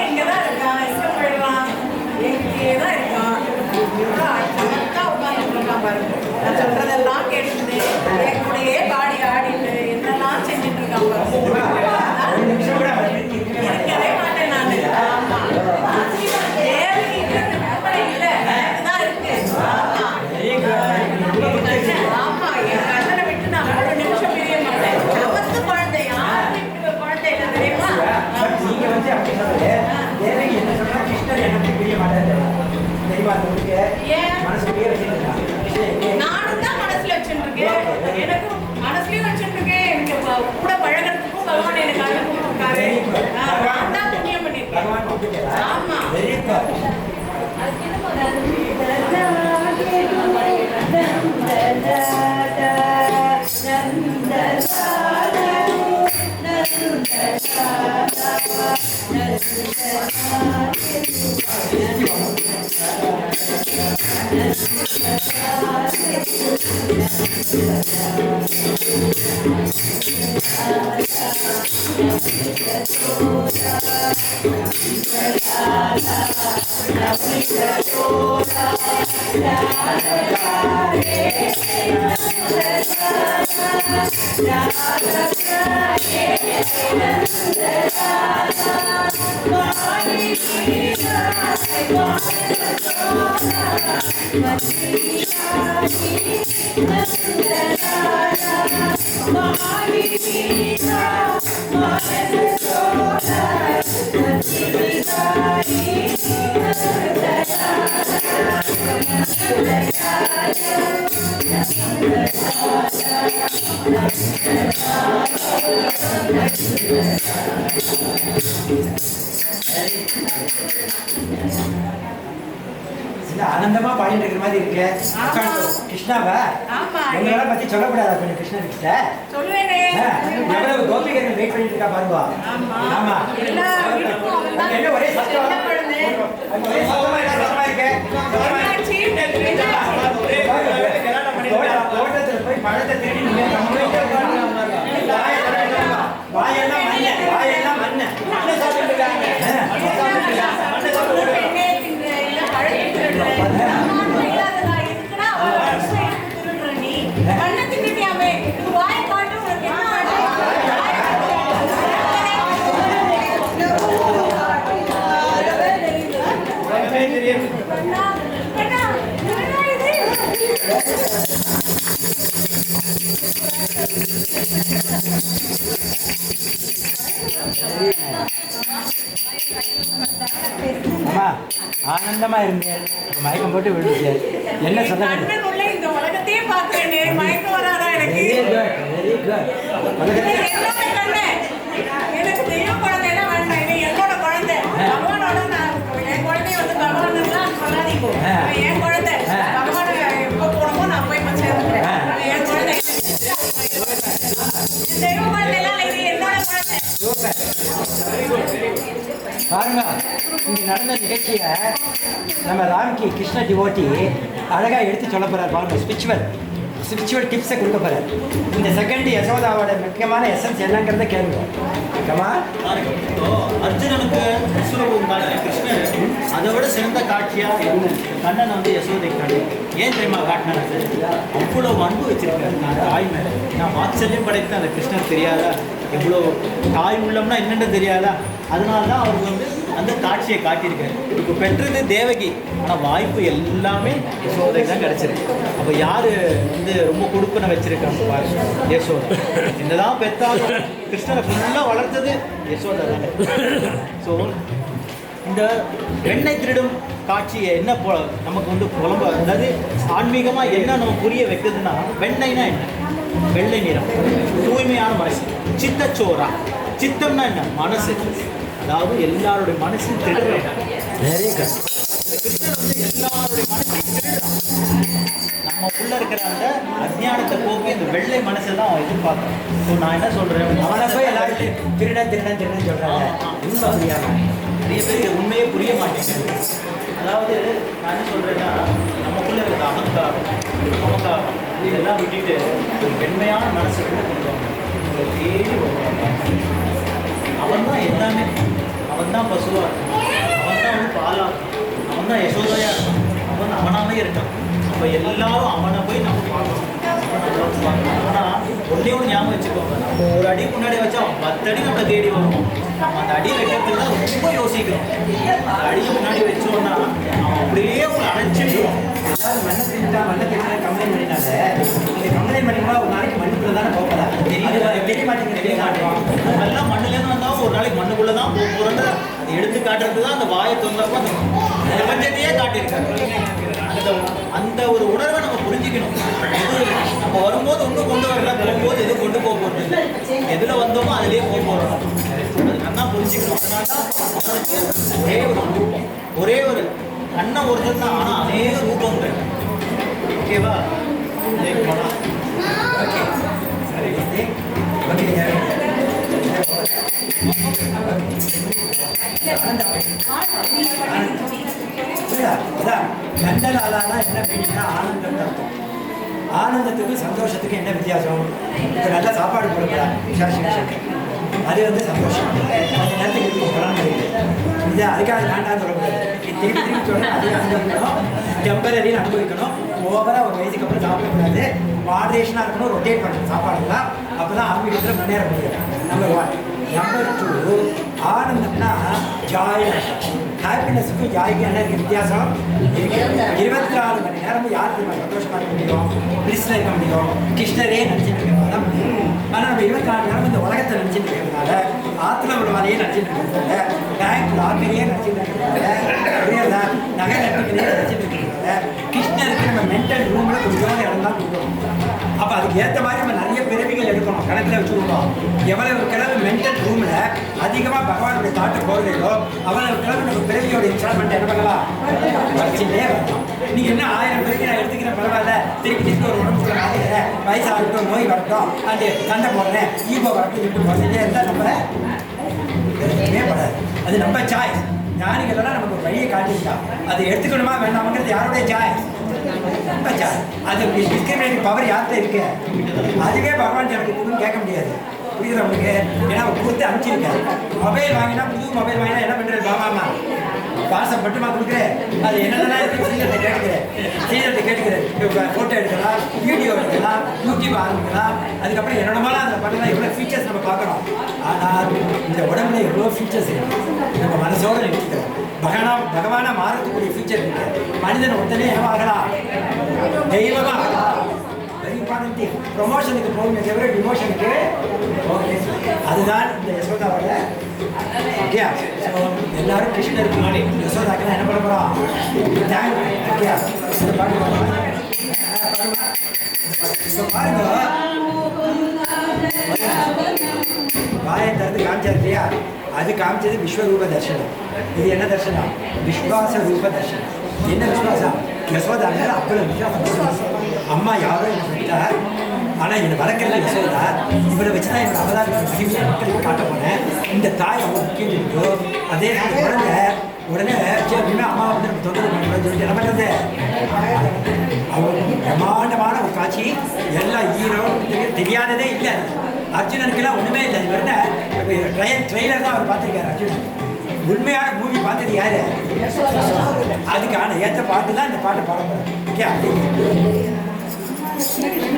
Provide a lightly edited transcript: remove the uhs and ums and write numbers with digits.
இங்கதான் இருக்கான், இஷ்டப்படுவான், இங்கேதான் இருக்கான். நான் சொல்றதெல்லாம் கேட்டுட்டு என் கூடயே பாடி ஆடிட்டு என்னெல்லாம் செஞ்சுட்டு இருக்கான் இருக்கவே மாட்டேன் நான். ஆமா இல்லதான் இருக்கு. ஆமா என் கண்ணனை விட்டு நான் ஒரு நிமிஷம் பிரிய மாட்டேன். நமக்கு குழந்தை யாரு குழந்தை இல்லை தெரியுமா? நீங்க வந்து அப்படி சொல்றது தேவகி என்ன சொன்னா கிருஷ்ணர் எனக்கு பிரிய மாட்டாரு தெரியுமா? நானும் தான் மனசுல வச்சுட்டு இருக்கேன். எனக்கு மனசுலயும் வச்சுட்டு இருக்கேன். எனக்கு கூட பழகிறதுக்கும் பகவான் எனக்கு அனுப்பியிருக்காரு. நான் தான் புண்ணியம் பண்ணிருக்கேன். ஆமா ஆனந்தமா பாடிட்டு இருக்கிற மாதிரி இருக்கு. கிருஷ்ணாவா உங்களால பத்தி சொல்லக்கூடாதா? கொஞ்சம் கிருஷ்ணா கிட்ட எவ்வளவு கோபிகர்கள் வெயிட் பண்ணிட்டு இருக்கா பாருங்க. ஆமா என்ன ஒரே சத்தமா இருக்கு. தோட்டத்துல போய் பழத்தை தேடி நீங்க வாயெல்லாம் மண்ணு சாப்பிட்டு இருக்காங்க. ஆனந்தமா இருந்தேன். மயக்கம் போட்டு விழுந்துச்சு. என்ன சொன்ன? இந்த உலகத்தையே பார்க்கிறேன். மயக்கம் வராதா எனக்கு? எனக்கு தெய்வம் குழந்தைன்னா வேண்டாம். இது என்னோட குழந்தை. பகவானோட என் குழந்தைய வந்து பகவான் தான் சொல்லாதீங்க. என் குழந்தை பகவான் எப்போ போனமோ நான் போய் சேர்ந்துக்கிறேன். என் குழந்தை தெய்வ குழந்தைலாம் இது என்னோட குழந்தை. பாருங்க, இங்க நடந்த நிகழ்ச்சியை நம்ம ராம்கி கிருஷ்ண டிவோட்டி அழகாக எடுத்து சொல்ல போகிறார். பாருங்க, ஸ்பிரிச்சுவல் டிப்ஸை கொடுக்க போகிறார். இந்த செகண்ட் யசோதாவோட முக்கியமான எசன்ஸ் என்னங்கிறத கேளுங்க. அர்ஜுனனுக்கு கிருஷ்ணன் அதை விட சிறந்த காட்சியா கண்ணன் வந்து யசோதை காட்டி ஏன் தெரியுமா காட்டினது? அவ்வளவு அன்பு வச்சிருக்காரு நான் தாய் மேலே. நான் வாத்சல்யம் படைத்த அந்த கிருஷ்ணன் தெரியாதா? எவ்வளோ தாய் உள்ளம்னா என்னென்னு தெரியாதா? அதனால தான் அவருக்கு வந்து அந்த காட்சியை காட்டியிருக்காரு. இப்போ பெற்றது தேவகி, ஆனால் வாய்ப்பு எல்லாமே யசோதை தான் கிடச்சிருக்கு. அப்போ யார் வந்து ரொம்ப கொடுப்பனை வச்சிருக்காங்க பாருங்க, யசோதை. என்னதான் பெற்றாலும் கிருஷ்ணனை ஃபுல்லாக வளர்த்தது யசோதை தானே. ஸோ இந்த வெண்ணெய் திருடும் காட்சியை என்ன நமக்கு வந்து புலம்ப, அதாவது ஆன்மீகமாக என்ன நம்ம புரிய வைக்குதுன்னா, வெண்ணெய்னா என்ன? வெள்ளை நிறம், தூய்மையான மனசு. சித்தச்சோரா, சித்தம்னா என்ன? மனசு. அதாவது எல்லாருடைய மனசையும் திருடுறேன். கிருஷ்ணன் வந்து எல்லாருடைய மனசையும் திருடுறான். நம்ம உள்ள இருக்கிற அந்த அஜ்ஞானத்தை போக்கி இந்த வெள்ளை மனசை தான் அவன் எதிர்பார்க்கறான். ஸோ நான் என்ன சொல்றேன், அவனை போய் எல்லாரும் திருடன் சொல்றாங்க. நிறைய பேருக்கு உண்மையே புரிய மாட்டேங்குது. அதாவது நான் என்ன சொல்றேன்னா, நமக்குள்ள இருக்கிற அகங்காரம், மமகாரம் இதெல்லாம் விட்டுட்டு ஒரு வெண்மையான மனசை கொண்டு வாங்க. இவங்களை தேடி வருவான். அவன் தான் எல்லாமே. அவன் தான் பசுவா இருக்கான், அவன் தான் வந்து பாலா இருக்கான், அவன் தான் யசோதையா இருக்கான், அவன் அவனாவே இருக்கான். அப்போ எல்லாரும் அவனை போய் நம்ம பார்க்கணும். ஆனால் ஒன்றே ஒன்று ஞாபகம் வச்சுக்கோங்க, நம்ம ஒரு அடி முன்னாடி வச்சா அவன் 10 அடி நம்மளை தேடி வருவோம். நம்ம அந்த அடி வைக்கிறதுக்கு தான் ரொம்ப யோசிக்கிறோம். அந்த அடியை முன்னாடி வச்சோம்னா அவன் அப்படியே உங்களை அடைச்சிடுவான். எல்லாரும் மண்ணை திட்டா கம்ப்ளைண்ட் பண்ணினால நீங்கள் கம்ப்ளைண்ட் பண்ணிங்களா ஒரு நாளைக்கு மண்ணுக்குள்ள தானே போகல தெரிய மாட்டேங்கிறோம். நம்ம எல்லாம் மண்ணுலேருந்து வந்தாலும் ஒரு நாளைக்கு மண்ணுக்குள்ளே தான் போக போகிறோன்னு அதை எடுத்து காட்டுறது தான் அந்த வாயை தொந்தரப்போ அந்த பிரபஞ்சத்தையே காட்டியிருக்காங்க. அந்த ஒரு உணர்வை நம்ம புரிஞ்சுக்கணும். நம்ம வரும்போது ஒன்றும் கொண்டு வரல, போகும்போது எதுவும் கொண்டு போக போகிறது இல்லை. எதில் வந்தோமோ அதிலே போக போகிறோம். அது நல்லா புரிஞ்சுக்கணும். அதனால தான் அவனுக்கு ஒரே ஒரு ரூபம், ஒரே ஒரு கண்ணை ஒருத்தர் தான், ஆனால் அநேக ரூபங்கள். ஓகேவா? ஓகே சரி ஓகே அதான் நந்தலாலானா என்ன மீனிங்னா ஆனந்தம்னு அர்த்தம். ஆனந்தத்துக்கு சந்தோஷத்துக்கு என்ன வித்தியாசம்? இப்போ நல்லா சாப்பாடு கொடுக்குறாங்க விசேஷம், அது வந்து சந்தோஷம். அந்த நேரத்துக்கு பலன் கிடைக்குது. இது அதுக்காக வேண்டாம்னு சொல்லக்கூடாது. திருப்பி திருப்பி சொல்லணும். அது அனுபவிக்கணும், டெம்பரரின்னு அனுபவிக்கணும். ஓவராக ஒரு வயசுக்கு அப்புறம் சாப்பிடக்கூடாது. மாடரேஷனாக இருக்கணும், ரொட்டேட் பண்ணணும் சாப்பாடுலாம். அப்போ தான் ஆன்மீகத்தில் முன்னேற முடியும். நம்பர் 1. நம்பர் 2, ஆனந்தம்னா ஜாய். ஹாப்பினஸுக்கும் ஜாய்க்கு என்ன வித்தியாசம் இருக்கு? 24 மணி நேரமும் யாருக்கு நம்ம சந்தோஷமாக இருக்க முடியும்? பிளிஸ்ல இருக்க முடியும், கிருஷ்ணரே நினச்சிட்டு இருக்கிறது தான் முடியும். ஆனால் நம்ம 24 நேரம் இந்த உலகத்தை நினச்சிட்டு இருக்கிறதுனால, ஆற்றுல ஒரு வரையே நினச்சிட்டு இருக்கிறதுனால, பேங்க் லாக்கரையே நினச்சிட்டு இருக்கிறதுனால, புரியாதா நகை நட்டுக்களையே நினச்சிட்டு இருக்கிறதுனால, கிருஷ்ணருக்கு நம்ம மென்டல் ரூமில் கொஞ்சம் இடம் தான் கொடுக்கணும். அப்போ அதுக்கு ஏற்ற மாதிரி நம்ம நிறைய பிறவிகள் எடுக்கணும், கணக்கில் வச்சுருக்கோம். எவ்வளவு கிழமை மென்டல் ரூமில் அதிகமாக பகவானுடைய தாட்டு போகிறதோ அவ்வளவு கிழமை நம்ம பிறவியோட இன்ஸ்டால்மெண்ட் என்ன பண்ணலாம், வச்சுட்டே வரலாம். நீங்கள் என்ன 1000 பிறகு நான் எடுத்துக்கிறேன் பரவாயில்ல, திருப்பி திருப்பி ஒரு உடம்பு சொல்ல வயசாகட்டும், நோய் வரட்டும், அது சண்டை போடுறேன், ஈகோ வரட்டும், விட்டு போட்டுட்டே இருந்தால் நம்ம எதுவுமே படாது. அது நம்ம சாய்ஸ். ஞானிகளெல்லாம் நமக்கு ஒரு வழியை காட்டிட்டா அது எடுத்துக்கணுமா வேண்டாமாங்கிறது யாருடைய சாய்ஸ்? நம்ம சாய்ஸ். அது டிஸ்கிரிமினேட்டிவ் பவர் யார்கிட்ட இருக்கு? அதுவே பகவான் எனக்கு கொடுன்னு கேட்க முடியாது. புரியுது உங்களுக்கு? ஏன்னா அவர் கொடுத்து அனுப்பிச்சிருக்காரு. மொபைல் வாங்கினா, புது மொபைல் வாங்கினா என்ன பண்ணுறது? பாமாமா வாட்ஸ்அப் மட்டுமா கொடுக்குறேன், அது என்னென்னலாம் இருக்குது சீக்கிரத்தை கேட்டுக்கிறேன். ஃபோட்டோ எடுக்கலாம், வீடியோ எடுக்கலாம், யூடியூப் ஆரம்பிக்கலாம். அதுக்கப்புறம் என்னென்னமாலாம் அதில் பண்ணலாம். எவ்வளோ ஃபீச்சர்ஸ் நம்ம பார்க்குறோம். ஆனால் இந்த உடம்புல எவ்வளோ ஃபீச்சர்ஸ் இருக்குது. நம்ம மனசோடு நினைக்கிறோம். பகவானா மாறக்கூடிய ஃபீச்சர் இருக்குது. மனிதன் உடனே ஆகலாம், தெய்வமாக ஆகலாம். Very important thing. ப்ரொமோஷனுக்கு போகுமே தவிர டிமோஷனுக்கு ஓகே. அதுதான் இந்த யசோதாவோட. ஓகே, ஸோ எல்லாரும் கிருஷ்ணருக்கு முன்னாடி யசோதாக்கெல்லாம் என்ன பண்ண போகிறோம்? ஓகே, இந்த பாட்டு பாருங்க. வாயை திறந்து காமிச்சார் இல்லையா? அது காமிச்சது விஸ்வரூப தர்சனம். இது என்ன தர்சனம்? விஸ்வாச ரூப தர்சனம். என்ன விஸ்வாசம்? யசோதா மேலே அவ்வளோ விஸ்வாசம். அம்மா யாரோ எனக்கு விட்டார், ஆனால் என்னை வளர்க்கல யசோதா. இவரை வச்சு தான் என்னோட அவதாரத்தை மகிமையை மக்களுக்கு காட்ட போனேன். இந்த தாய் அவ்வளோ முக்கியம் இருக்கோ. அதே குழந்தை உடனே அப்படின்னா அம்மா வந்து நம்ம தொந்தரவு பண்ணுறோம்னு சொல்லிட்டு என்ன பண்ணுறது? அவங்க பிரம்மாண்டமான ஒரு காட்சி. எல்லா ஹீரோ தெரியாததே இல்லை. அர்ஜுனனுக்கெல்லாம் ஒன்றுமே இல்லை. இது வந்து ட்ரெய்லர் தான் அவர் பார்த்துருக்காரு. அர்ஜுனன் உண்மையான மூவி பார்த்தது யாரு? அதுக்கான ஏற்ற பாட்டு தான் இந்த பாட்டு பாட போகிறேன். ஓகே.